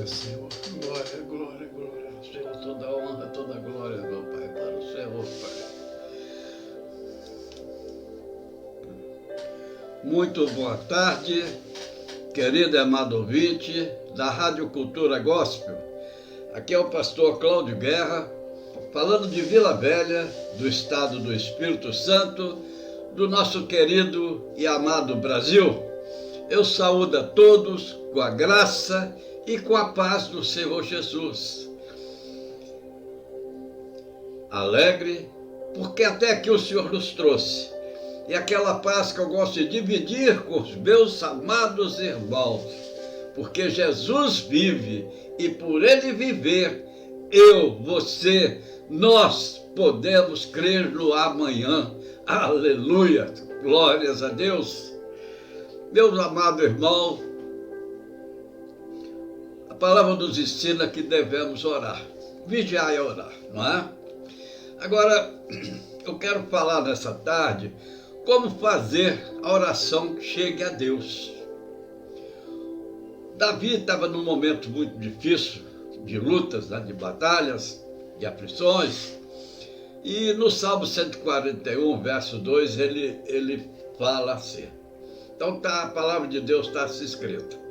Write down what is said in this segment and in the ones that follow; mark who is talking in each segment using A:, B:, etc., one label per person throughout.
A: Glória, Senhor. Glória, glória, glória.
B: Senhor, toda honra, toda glória, meu Pai, para o Senhor, Pai. Muito boa tarde, querido e amado ouvinte da Rádio Cultura Gospel. Aqui é o pastor Cláudio Guerra, falando de Vila Velha, do estado do Espírito Santo, do nosso querido e amado Brasil. Eu saúdo a todos com a graça e com a paz do Senhor Jesus. Alegre, porque até aqui o Senhor nos trouxe. E aquela paz que eu gosto de dividir com os meus amados irmãos. Porque Jesus vive e por Ele viver, eu, você, nós podemos crer no amanhã. Aleluia! Glórias a Deus! Meus amados irmãos, a palavra nos ensina que devemos orar. Vigiar e orar, não é? Agora, eu quero falar nessa tarde como fazer a oração que chegue a Deus. Davi estava num momento muito difícil, de lutas, de batalhas, de aflições, e no Salmo 141, verso 2, ele fala assim. Então a palavra de Deus está assim escrita.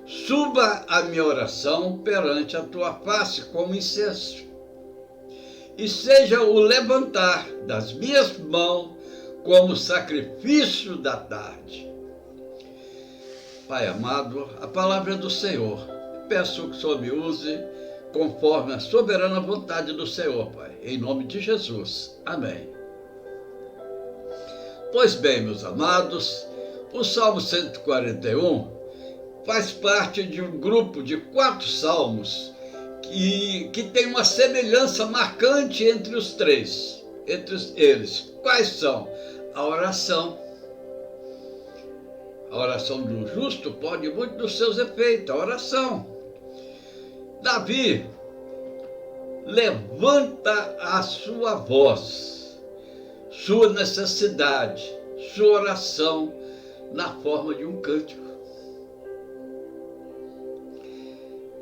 B: Suba a minha oração perante a tua face como incenso, e seja o levantar das minhas mãos como sacrifício da tarde. Pai amado, a palavra é do Senhor. Peço que o Senhor me use conforme a soberana vontade do Senhor, Pai, em nome de Jesus. Amém. Pois bem, meus amados, o Salmo 141 faz parte de um grupo de 4 salmos que tem uma semelhança marcante entre os três. Entre eles, quais são? A oração. A oração do justo pode muito dos seus efeitos, a oração. Davi levanta a sua voz, sua necessidade, sua oração na forma de um cântico.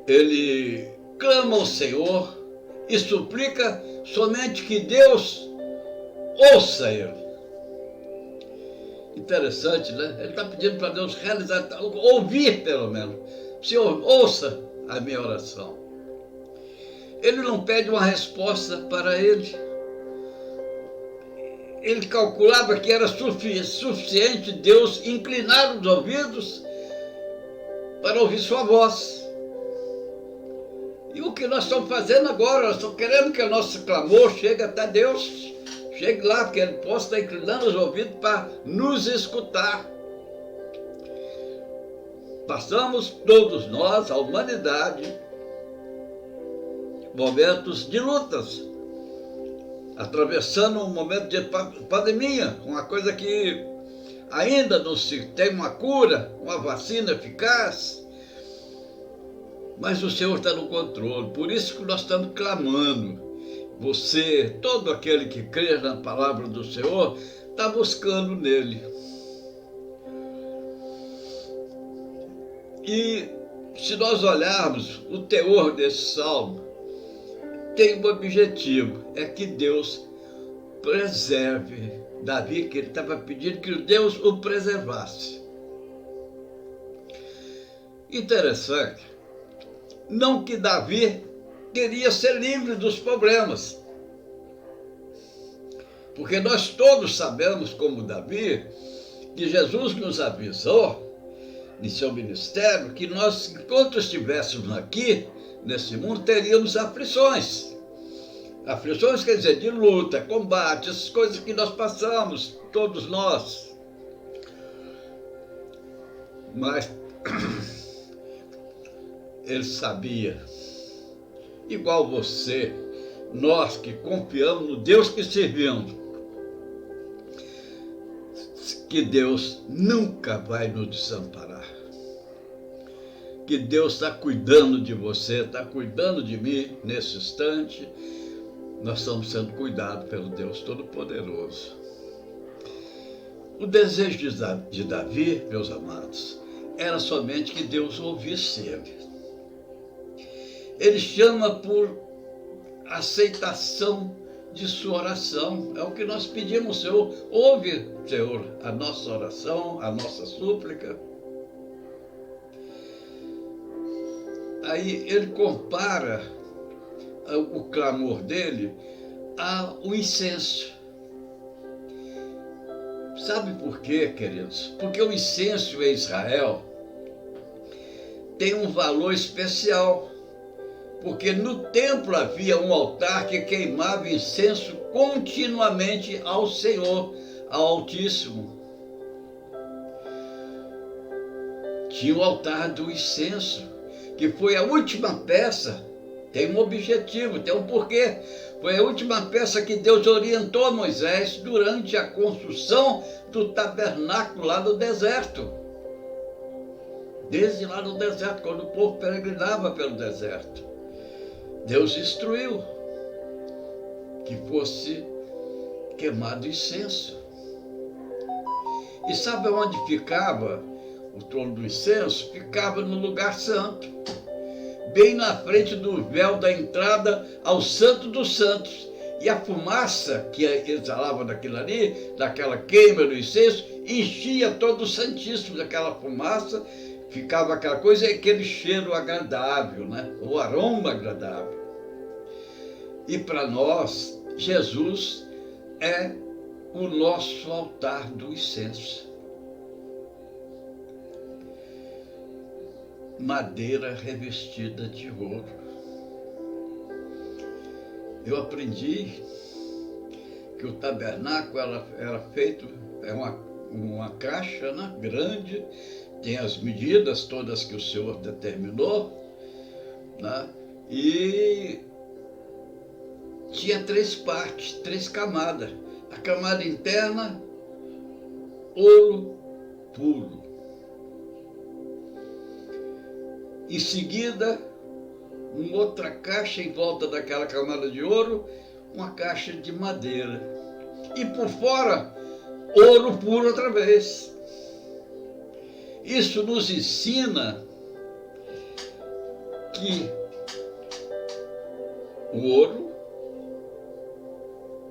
B: Ele clama ao Senhor e suplica somente que Deus ouça ele. Interessante, né? Ele está pedindo para Deus realizar, ouvir pelo menos. Senhor, ouça a minha oração. Ele não pede uma resposta para ele. Ele calculava que era suficiente Deus inclinar os ouvidos para ouvir sua voz. E o que nós estamos fazendo agora? Nós estamos querendo que o nosso clamor chegue até Deus. Chegue lá, que Ele possa estar inclinando os ouvidos para nos escutar. Passamos todos nós, a humanidade, momentos de lutas, atravessando um momento de pandemia, uma coisa que ainda não se tem uma cura, uma vacina eficaz, mas o Senhor está no controle, por isso que nós estamos clamando. Você, todo aquele que crê na palavra do Senhor, está buscando nele. E se nós olharmos o teor desse salmo, tem um objetivo, é que Deus preserve Davi, que ele estava pedindo que Deus o preservasse. Interessante, não que Davi queria ser livre dos problemas, porque nós todos sabemos, como Davi, que Jesus nos avisou em seu ministério que nós, enquanto estivéssemos aqui, nesse mundo, teríamos aflições. Aflições quer dizer de luta, combate, essas coisas que nós passamos, todos nós. Mas ele sabia, igual você, nós que confiamos no Deus que servimos, que Deus nunca vai nos desamparar. Que Deus está cuidando de você, está cuidando de mim nesse instante. Nós estamos sendo cuidados pelo Deus Todo-Poderoso. O desejo de Davi, meus amados, era somente que Deus ouvisse ele. Ele chama por aceitação de sua oração. É o que nós pedimos, Senhor. Ouve, Senhor, a nossa oração, a nossa súplica. Aí ele compara o clamor dele ao incenso. Sabe por quê, queridos? Porque o incenso em Israel tem um valor especial. Porque no templo havia um altar que queimava incenso continuamente ao Senhor, ao Altíssimo. Tinha o altar do incenso, que foi a última peça, tem um objetivo, tem um porquê. Foi a última peça que Deus orientou a Moisés durante a construção do tabernáculo lá no deserto. Desde lá no deserto, quando o povo peregrinava pelo deserto. Deus instruiu que fosse queimado incenso. E sabe onde ficava o trono do incenso? Ficava no lugar santo, bem na frente do véu da entrada ao Santo dos Santos. E a fumaça que exalava daquilo ali, daquela queima do incenso, enchia todo o Santíssimo daquela fumaça. Ficava aquela coisa, aquele cheiro agradável, né? O aroma agradável. E para nós, Jesus é o nosso altar do incenso. Madeira revestida de ouro. Eu aprendi que o tabernáculo era feito, é uma caixa, né, grande, tem as medidas todas que o Senhor determinou, né? E tinha 3 partes, 3 camadas. A camada interna, ouro puro. Em seguida, uma outra caixa em volta daquela camada de ouro, uma caixa de madeira. E por fora, ouro puro outra vez. Isso nos ensina que o ouro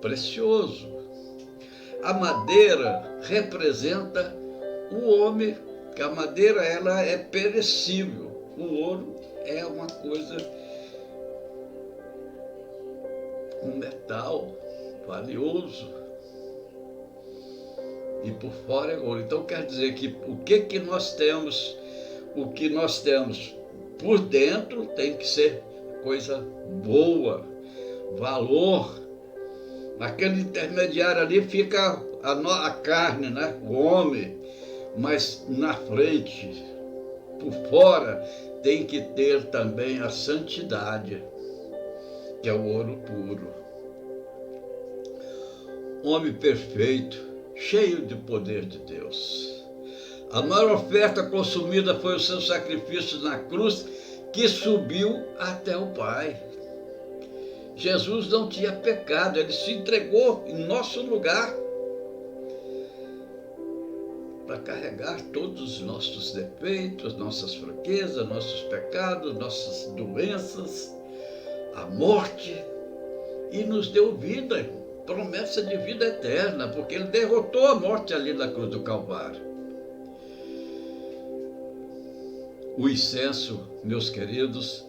B: precioso, a madeira representa o homem, que a madeira ela é perecível, o ouro é uma coisa, um metal valioso. E por fora é ouro. Então quer dizer que o que nós temos, o que nós temos por dentro tem que ser coisa boa, valor. Naquele intermediário ali fica a carne, né? O homem, mas na frente, por fora, tem que ter também a santidade, que é o ouro puro. Homem perfeito, cheio de poder de Deus. A maior oferta consumida foi o seu sacrifício na cruz, que subiu até o Pai. Jesus não tinha pecado, ele se entregou em nosso lugar para carregar todos os nossos defeitos, nossas fraquezas, nossos pecados, nossas doenças, a morte, e nos deu vida, promessa de vida eterna, porque ele derrotou a morte ali na cruz do Calvário. O incenso, meus queridos,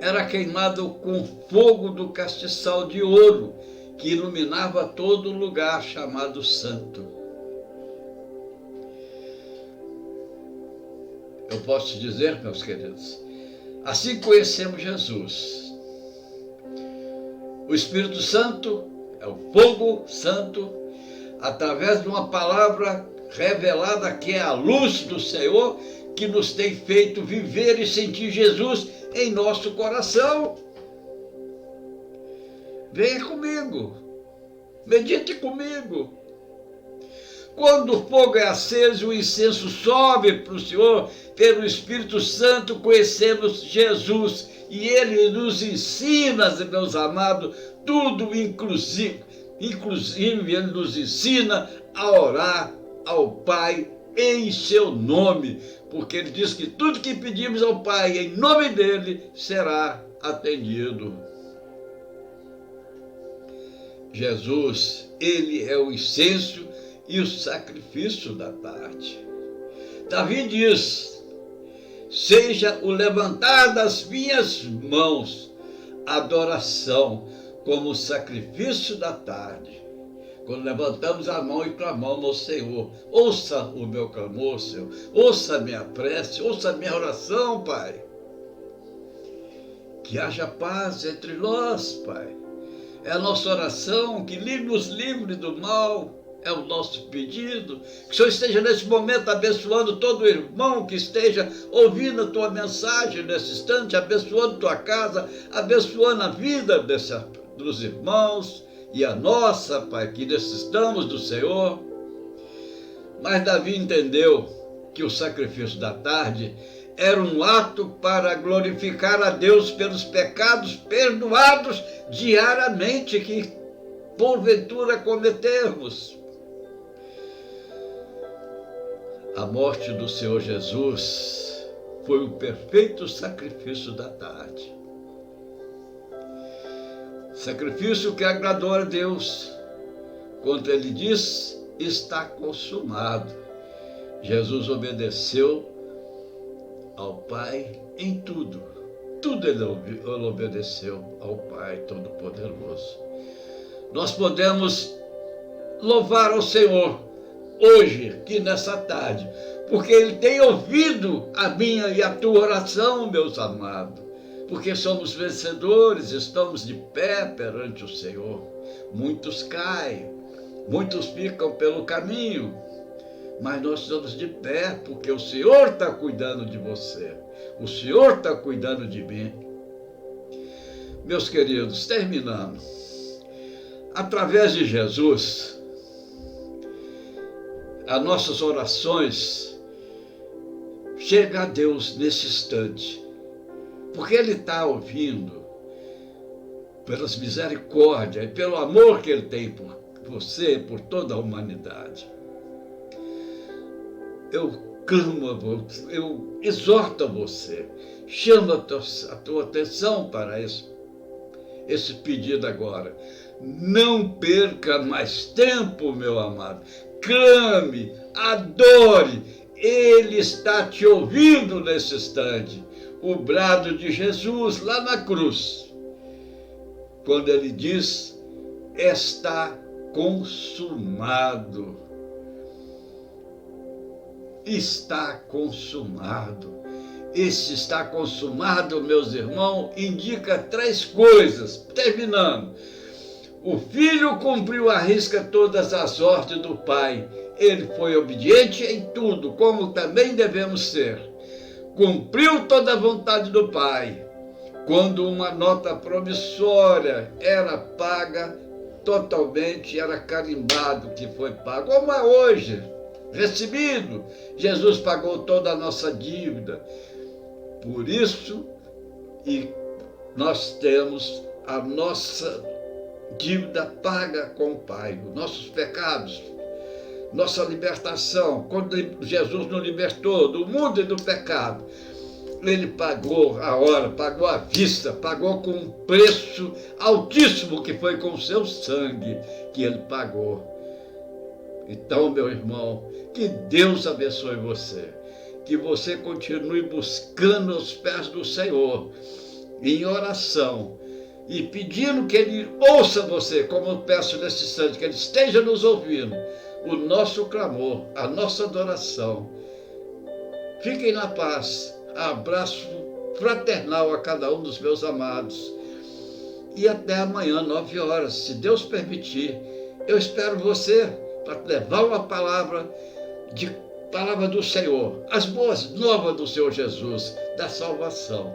B: era queimado com fogo do castiçal de ouro, que iluminava todo lugar chamado santo. Eu posso te dizer, meus queridos, assim conhecemos Jesus. O Espírito Santo é o fogo santo, através de uma palavra revelada que é a luz do Senhor, que nos tem feito viver e sentir Jesus em nosso coração. Venha comigo, medite comigo. Quando o fogo é aceso, o incenso sobe para o Senhor, pelo Espírito Santo conhecemos Jesus, e Ele nos ensina, meus amados, tudo inclusive Ele nos ensina a orar ao Pai em seu nome, porque Ele diz que tudo que pedimos ao Pai em nome dEle será atendido. Jesus, ele é o incenso e o sacrifício da tarde. Davi diz: seja o levantar das minhas mãos adoração como o sacrifício da tarde. Quando levantamos a mão e clamamos ao Senhor, ouça o meu clamor, Senhor, ouça a minha prece, ouça a minha oração, Pai. Que haja paz entre nós, Pai. É a nossa oração, que nos livre do mal, é o nosso pedido. Que o Senhor esteja nesse momento abençoando todo irmão que esteja ouvindo a tua mensagem nesse instante, abençoando tua casa, abençoando a vida dos irmãos e a nossa, Pai, que necessitamos do Senhor. Mas Davi entendeu que o sacrifício da tarde era um ato para glorificar a Deus pelos pecados perdoados diariamente que porventura cometermos. A morte do Senhor Jesus foi o perfeito sacrifício da tarde. Sacrifício que agradou a Deus, quando ele diz: está consumado. Jesus obedeceu ao Pai em tudo. Tudo ele obedeceu ao Pai Todo-Poderoso. Nós podemos louvar ao Senhor hoje, aqui nessa tarde, porque Ele tem ouvido a minha e a tua oração, meus amados. Porque somos vencedores, estamos de pé perante o Senhor. Muitos caem, muitos ficam pelo caminho, mas nós estamos de pé, porque o Senhor está cuidando de você. O Senhor está cuidando de mim. Meus queridos, terminando. Através de Jesus, as nossas orações chegam a Deus nesse instante. Porque Ele está ouvindo, pelas misericórdias e pelo amor que Ele tem por você e por toda a humanidade. Eu clamo a você, eu exorto a você, chamo a tua atenção para esse pedido agora. Não perca mais tempo, meu amado. Clame, adore. Ele está te ouvindo nesse instante. O brado de Jesus lá na cruz, quando ele diz: está consumado. Está consumado. Esse está consumado, meus irmãos, indica 3 coisas. Terminando. O Filho cumpriu à risca todas as ordens do Pai. Ele foi obediente em tudo, como também devemos ser. Cumpriu toda a vontade do Pai. Quando uma nota promissória era paga totalmente, era carimbado que foi pago. Como é hoje, recebido. Jesus pagou toda a nossa dívida. Por isso, e nós temos a nossa dívida paga com o Pai, os nossos pecados, nossa libertação. Quando Jesus nos libertou do mundo e do pecado, Ele pagou a hora, pagou à vista, pagou com um preço altíssimo, que foi com o seu sangue que Ele pagou. Então, meu irmão, que Deus abençoe você, que você continue buscando os pés do Senhor, em oração, e pedindo que Ele ouça você, como eu peço nesse instante, que Ele esteja nos ouvindo, o nosso clamor, a nossa adoração. Fiquem na paz. Abraço fraternal a cada um dos meus amados. E até amanhã, 9 horas, se Deus permitir. Eu espero você para levar uma palavra do Senhor, as boas novas do Senhor Jesus, da salvação.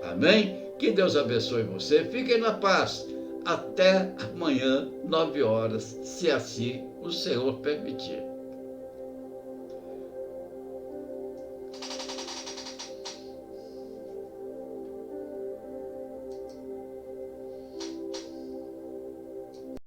B: Amém? Que Deus abençoe você. Fiquem na paz. Até amanhã, 9 horas, se assim o Senhor permitir.